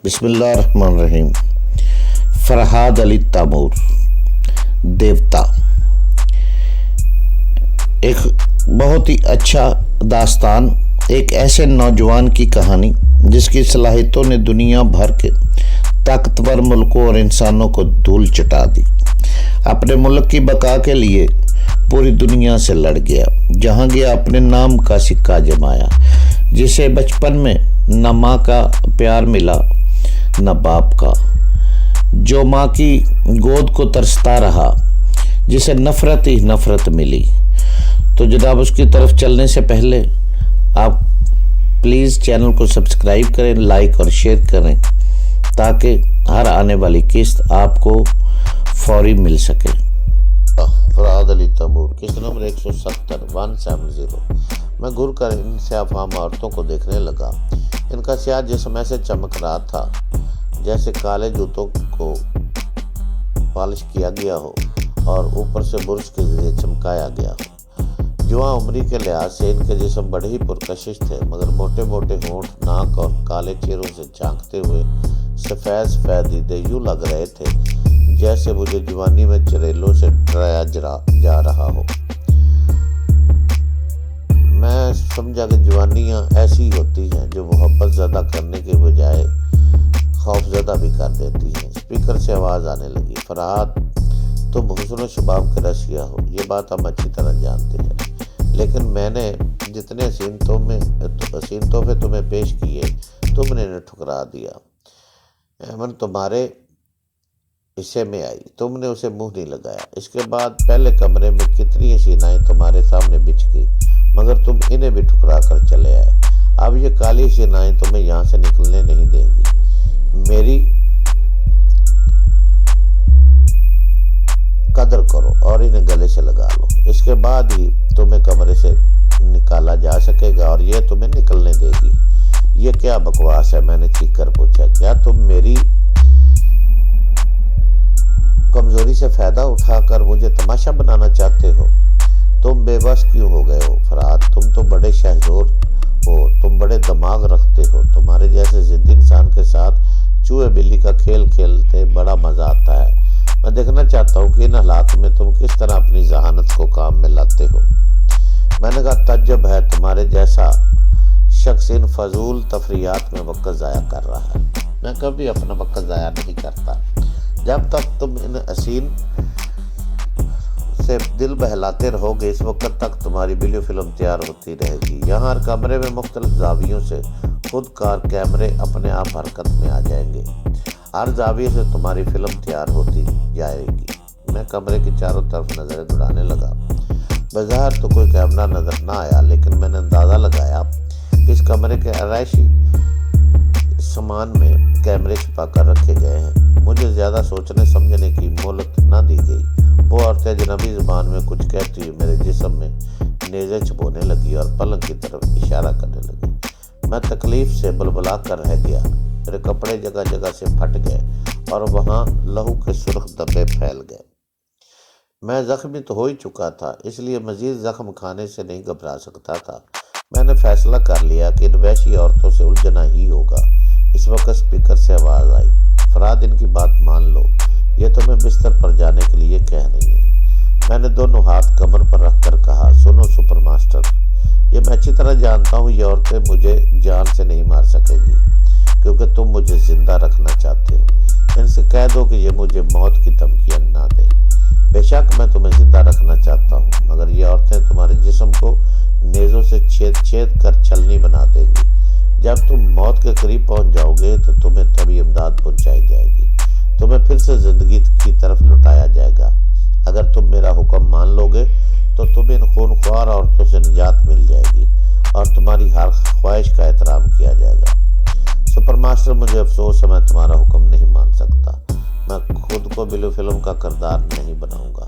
بسم اللہ الرحمن الرحیم۔ فرحاد علی تیمور، دیوتا، ایک بہت ہی اچھا داستان، ایک ایسے نوجوان کی کہانی جس کی صلاحیتوں نے دنیا بھر کے طاقتور ملکوں اور انسانوں کو دھول چٹا دی۔ اپنے ملک کی بقا کے لیے پوری دنیا سے لڑ گیا، جہاں گیا اپنے نام کا سکہ جمایا۔ جسے بچپن میں نہ ماں کا پیار ملا نہ باپ کا، جو ماں کی گود کو ترستا رہا، جسے نفرت ہی نفرت ملی۔ تو جناب اس کی طرف چلنے سے پہلے آپ پلیز چینل کو سبسکرائب کریں، لائک اور شیئر کریں تاکہ ہر آنے والی قسط آپ کو فوری مل سکے۔ فرحاد علی تیمور، قسط نمبر 170 میں گر کر ان سیاہ فام عورتوں کو دیکھنے لگا۔ ان کا سیاہ جسم ایسے چمک رہا تھا جیسے کالے جوتوں کو پالش کیا گیا ہو اور اوپر سے برش کے ذریعے چمکایا گیا ہو۔ جوان عمری کے لحاظ سے ان کے جسم بڑے ہی پرکشش تھے، مگر موٹے موٹے ہونٹ، ناک اور کالے چہروں سے جھانکتے ہوئے سفید دیدے یوں لگ رہے تھے جیسے مجھے جوانی میں چریلوں سے ڈرایا جا رہا ہو۔ میں سمجھا کہ جوانیاں ایسی ہوتی ہیں جو محبت زدہ کرنے کے بجائے خوف زدہ بھی کر دیتی ہیں۔ اسپیکر سے آواز آنے لگی، فرحاد تم حسن و شباب کے رسیہ ہو، یہ بات ہم اچھی طرح جانتے ہیں، لیکن میں نے جتنے حسین تحفے تمہیں پیش کیے تم نے انہیں ٹھکرا دیا۔ ایمن تمہارے حصے میں آئی، تم نے اسے منہ نہیں لگایا۔ اس کے بعد پہلے کمرے میں کتنی حسینائیں تمہارے سامنے بچھ گئی، مگر تم انہیں بھی ٹھکرا کر چلے آئے۔ اب یہ کالی حسینائیں تمہیں یہاں سے نکلنے نہیں دیں گی۔ میری قدر کرو اور انہیں گلے سے لگا لو، اس کے بعد ہی تمہیں کمرے سے نکالا جا سکے گا اور یہ تمہیں نکلنے دے گی۔ یہ کیا بکواس ہے؟ میں نے چیخ کر پوچھا۔ کیا تم میری کمزوری سے فائدہ اٹھا کر مجھے تماشا بنانا چاہتے ہو؟ تم بے بس کیوں ہو گئے ہو فرحاد؟ تم تو بڑے شہزور ہو، تم بڑے دماغ رکھتے ہو، تمہارے جیسے ضدی انسان کے ساتھ چوہے بلی کا کھیل کھیلتے بڑا مزہ آتا ہے۔ میں دیکھنا چاہتا ہوں کہ ان حالات میں تم کس طرح اپنی ذہانت کو کام میں لاتے ہو۔ میں نے کہا تعجب ہے، تمہارے جیسا شخص ان فضول تفریحات میں وقت ضائع کر رہا ہے۔ میں کبھی اپنا وقت ضائع نہیں کرتا۔ جب تک تم ان حسین سے دل بہلاتے رہو گے، اس وقت تک تمہاری ویڈیو فلم تیار ہوتی رہے گی۔ یہاں ہر کمرے میں مختلف زاویوں سے خود کار کیمرے اپنے آپ حرکت میں آ جائیں گے، ہر زاویے سے تمہاری فلم تیار ہوتی جائے گی۔ میں کمرے کی چاروں طرف نظریں دوڑانے لگا۔ بظاہر تو کوئی کیمرہ نظر نہ آیا، لیکن میں نے اندازہ لگایا کہ اس کمرے کے آرائشی سامان میں کیمرے چھپا کر رکھے گئے ہیں۔ مجھے زیادہ سوچنے سمجھنے کی مہلت نہ دی گئی۔ وہ عورتیں اجنبی زبان میں کچھ کہتی ہوئی میرے جسم میں نیزے چبونے لگی اور پلنگ کی طرف اشارہ کرنے لگی۔ میں تکلیف سے بلبلا کر رہ گیا، میرے کپڑے جگہ جگہ سے پھٹ گئے اور وہاں لہو کے سرخ دھبے پھیل گئے۔ میں زخمی تو ہو ہی چکا تھا، اس لیے مزید زخم کھانے سے نہیں گھبرا سکتا تھا۔ میں نے فیصلہ کر لیا کہ ان وحشی عورتوں سے الجھنا ہی ہوگا۔ اس وقت اسپیکر سے آواز آئی، فرحاد ان کی بات مان لو، یہ تمہیں بستر پر جانے کے لیے کہہ رہی ہیں۔ میں نے دونوں ہاتھ کمر پر رکھ کر کہا، سنو سپر ماسٹر، یہ میں اچھی طرح جانتا ہوں یہ عورتیں مجھے جان سے نہیں مار سکے گی، کیونکہ تم مجھے زندہ رکھنا چاہتے ہو۔ ان سے کہہ دو کہ یہ مجھے موت کی دھمکیاں نہ دیں۔ بے شک میں تمہیں زندہ رکھنا چاہتا ہوں، مگر یہ عورتیں تمہارے جسم کو نیزوں سے چھید کر چھلنی بنا دیں گی۔ جب تم موت کے قریب پہنچ جاؤ گے تو تمہیں تبھی امداد پہنچائی جائے گی، تمہیں پھر سے زندگی کی طرف لٹایا جائے گا۔ اگر تم میرا حکم مان لو گے تو تمہیں ان خونخوار عورتوں سے نجات مل جائے گی اور تمہاری ہر خواہش کا احترام کیا جائے گا۔ سپر ماسٹر، مجھے افسوس ہے، میں تمہارا حکم نہیں مان سکتا۔ میں خود کو ویڈیو فلم کا کردار نہیں بناؤں گا۔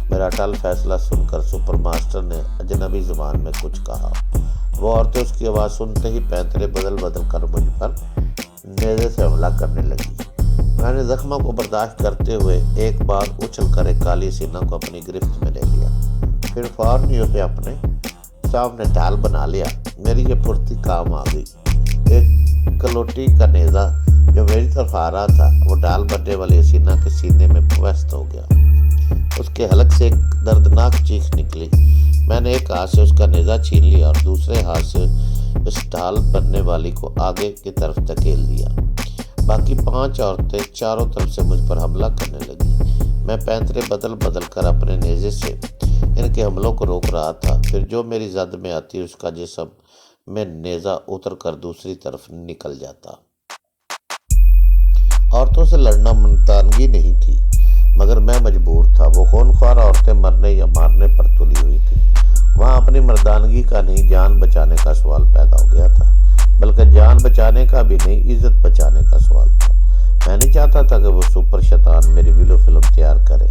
میرا اٹل فیصلہ سن کر سپر ماسٹر نے اجنبی زبان میں کچھ کہا۔ وہ عورتیں اس کی آواز سنتے ہی پینترے بدل کر مجھ پر نیزے سے حملہ کرنے لگی۔ میں نے زخموں کو برداشت کرتے ہوئے ایک بار اچھل کر ایک کالی سینہ کو اپنی گرفت میں لے لیا، پھر فوراً ہی اسے اپنے سامنے ڈھال بنا لیا۔ میری یہ پھرتی کام آ گئی۔ ایک کلوٹی کا نیزہ جو میری طرف آ رہا تھا وہ ڈال بننے والے حسینہ کے سینے میں پیوست ہو گیا۔ اس کے حلق سے ایک دردناک چیخ نکلی۔ میں نے ایک ہاتھ سے اس کا نیزہ چھین لیا اور دوسرے ہاتھ سے اس ڈھال بننے والی کو آگے کی طرف دھکیل دیا۔ باقی 5 عورتیں چاروں طرف سے مجھ پر حملہ کرنے لگی۔ میں پینترے بدل بدل کر اپنے نیزے سے ان کے حملوں کو روک رہا تھا۔ پھر جو میری زد میں آتی اس کا جسم میں نیزہ اتر کر دوسری طرف نکل جاتا۔ عورتوں سے لڑنا مردانگی نہیں تھی، مگر میں مجبور تھا۔ وہ خونخوار عورتیں مرنے یا مارنے پر تلی ہوئی تھی۔ وہاں اپنی مردانگی کا نہیں، جان بچانے کا سوال پیدا ہو گیا تھا، بلکہ جان بچانے کا بھی نہیں، عزت بچانے کا سوال تھا۔ میں نہیں چاہتا تھا کہ وہ سپر شیطان میری ویڈیو فلم تیار کرے۔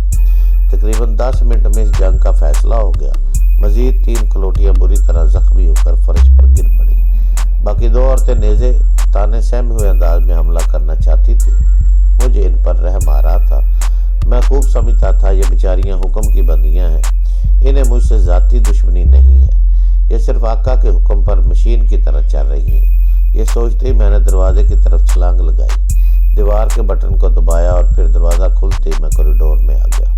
تقریباً 10 منٹ میں اس جنگ کا فیصلہ ہو گیا۔ مزید 3 کلوٹیاں بری طرح زخمی ہو کر فرش پر گر پڑی۔ باقی 2 عورتیں نیزے تانے سہمے ہوئے انداز میں حملہ کرنا چاہتی تھی۔ مجھے ان پر رحم آ رہا تھا۔ میں خوب سمجھتا تھا یہ بیچاریاں حکم کی بندیاں ہیں، انہیں مجھ سے ذاتی دشمنی نہیں ہے، یہ صرف آقا کے حکم پر مشین کی طرح چل رہی ہیں۔ یہ سوچتے ہی میں نے دروازے کی طرف چھلانگ لگائی، دیوار کے بٹن کو دبایا اور پھر دروازہ کھلتے ہی میں کوریڈور میں آ گیا۔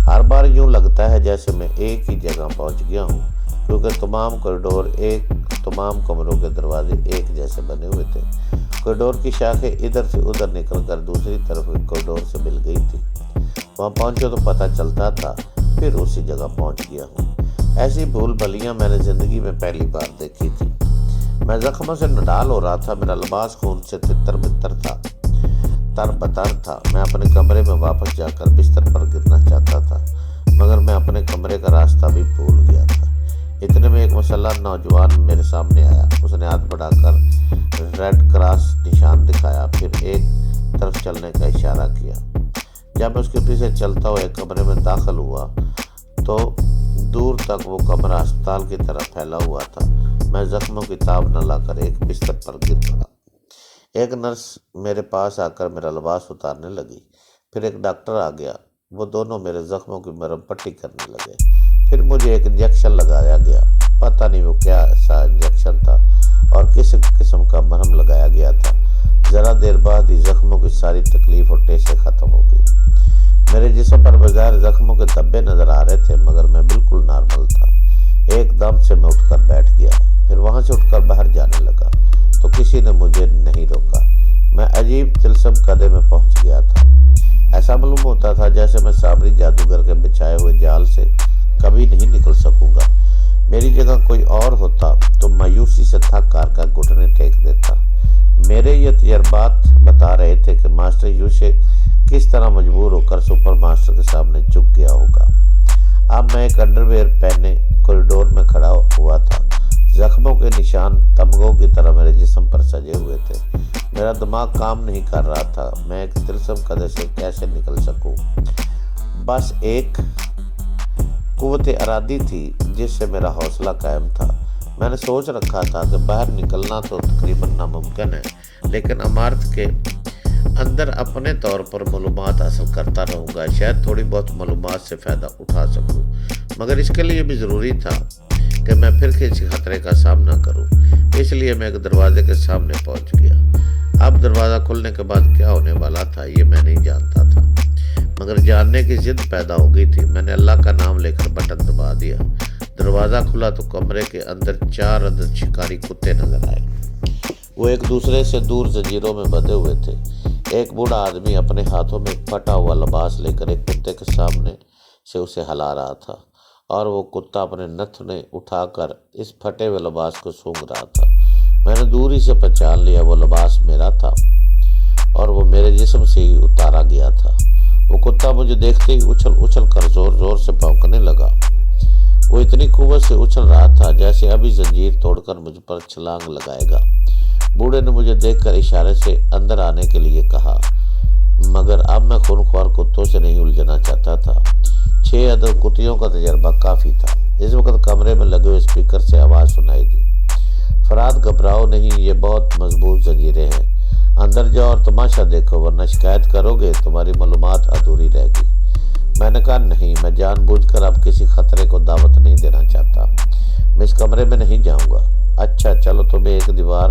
ہر بار یوں لگتا ہے جیسے میں ایک ہی جگہ پہنچ گیا ہوں، کیونکہ تمام کوریڈور تمام کمروں کے دروازے ایک جیسے بنے ہوئے تھے۔ کوریڈور کی شاخیں ادھر سے ادھر نکل کر دوسری طرف کوریڈور سے مل گئی تھی۔ وہاں پہنچو تو پتہ چلتا تھا پھر اسی جگہ پہنچ گیا ہوں۔ ایسی بھول بھلیاں میں نے زندگی میں پہلی بار دیکھی تھی۔ میں زخموں سے نڈال ہو رہا تھا، میرا لباس خون سے تتر بتر تھا، تر بتر تھا۔ میں اپنے کمرے میں واپس جا کر بستر پر گرنا چاہتا تھا، مگر میں اپنے کمرے کا راستہ بھی بھول گیا تھا۔ اتنے میں ایک مسلح نوجوان میرے سامنے آیا۔ اس نے ہاتھ بڑھا کر ریڈ کراس نشان دکھایا، پھر ایک طرف چلنے کا اشارہ کیا۔ جب میں اس کے پیچھے چلتا ہوا ایک کمرے میں داخل ہوا تو دور تک وہ کمرہ ہسپتال کی طرح پھیلا ہوا تھا۔ میں زخموں کی تاب نہ لا کر ایک بستر پر گر پڑا۔ ایک نرس میرے پاس آ کر میرا لباس اتارنے لگی، پھر ایک ڈاکٹر آ گیا۔ وہ دونوں میرے زخموں کی مرہم پٹی کرنے لگے۔ پھر مجھے ایک انجیکشن لگایا گیا، پتہ نہیں وہ کیا ایسا انجیکشن تھا اور کس قسم کا مرہم لگایا گیا تھا۔ ذرا دیر بعد ہی زخموں کی ساری تکلیف اور ٹیسیں ختم ہو گئی۔ میرے جسم پر بظاہر زخموں کے دھبے نظر آ رہے تھے، مگر میں بالکل نارمل تھا۔ ایک دم سے میں اٹھ کر بیٹھ گیا، پھر وہاں سے اٹھ کر باہر جانے لگا تو کسی نے مجھے نہیں روکا۔ میں عجیب طلسم قدے میں پہنچ گیا تھا۔ ایسا معلوم ہوتا تھا جیسے میں سامری جادوگر کے بچھائے ہوئے جال سے کبھی نہیں نکل سکوں گا۔ میری جگہ کوئی اور ہوتا تو مایوسی سے تھک کر گھٹنے ٹیک دیتا۔ میرے یہ تجربات بتا رہے تھے کہ ماسٹر یوشے کس طرح مجبور ہو کر سپر ماسٹر کے سامنے جھک گیا ہوگا۔ اب میں ایک انڈرویئر پہنے کوریڈور میں کھڑا ہوا تھا۔ زخموں کے نشان تمغوں کی طرح میرے جسم پر سجے ہوئے تھے۔ میرا دماغ کام نہیں کر رہا تھا، میں ایک طلسم قدے سے کیسے نکل سکوں۔ بس ایک قوت ارادی تھی جس سے میرا حوصلہ قائم تھا۔ میں نے سوچ رکھا تھا کہ باہر نکلنا تو تقریباً ناممکن ہے، لیکن عمارت کے اندر اپنے طور پر معلومات حاصل کرتا رہوں گا، شاید تھوڑی بہت معلومات سے فائدہ اٹھا سکوں۔ مگر اس کے لیے بھی ضروری تھا کہ میں پھر کسی خطرے کا سامنا کروں۔ اس لیے میں ایک دروازے کے سامنے پہنچ گیا۔ اب دروازہ کھلنے کے بعد کیا ہونے والا تھا یہ میں نہیں جانتا تھا، مگر جاننے کی ضد پیدا ہو گئی تھی۔ میں نے اللہ کا نام لے کر بٹن دبا دیا۔ دروازہ کھلا تو کمرے کے اندر 4 عدد شکاری کتے نظر آئے۔ وہ ایک دوسرے سے دور زنجیروں میں بندھے ہوئے تھے۔ ایک بوڑھا آدمی اپنے ہاتھوں میں ایک پھٹا ہوا لباس لے کر ایک کتے کے سامنے سے اسے ہلا رہا تھا، اور وہ کتا اپنے نتھنے اٹھا کر اس پھٹے ہوئے لباس کو سونگھ رہا تھا۔ میں نے دوری سے پہچان لیا وہ لباس میرا تھا اور وہ میرے جسم سے ہی اتارا گیا تھا۔ وہ کتا مجھے دیکھتے ہی اچھل اچھل کر زور زور سے بھونکنے لگا۔ وہ اتنی قوت سے اچھل رہا تھا جیسے ابھی زنجیر توڑ کر مجھ پر چھلانگ لگائے گا۔ بوڑھے نے مجھے دیکھ کر اشارے سے اندر آنے کے لیے کہا، مگر اب میں خونخوار کتوں سے نہیں الجھنا چاہتا تھا۔ 6 عدد کتیوں کا تجربہ کافی تھا۔ اس وقت کمرے میں لگے ہوئے اسپیکر سے آواز سنائی دی، فرات گھبراؤ نہیں، یہ بہت مضبوط زنجیریں ہیں، اندر جاؤ اور تماشا دیکھو، ورنہ شکایت کرو گے تمہاری معلومات ادھوری رہے گی۔ میں نے کہا نہیں، میں جان بوجھ کر اب کسی خطرے کو دعوت نہیں دینا چاہتا، میں اس کمرے میں نہیں جاؤں گا۔ اچھا چلو تمہیں ایک دیوار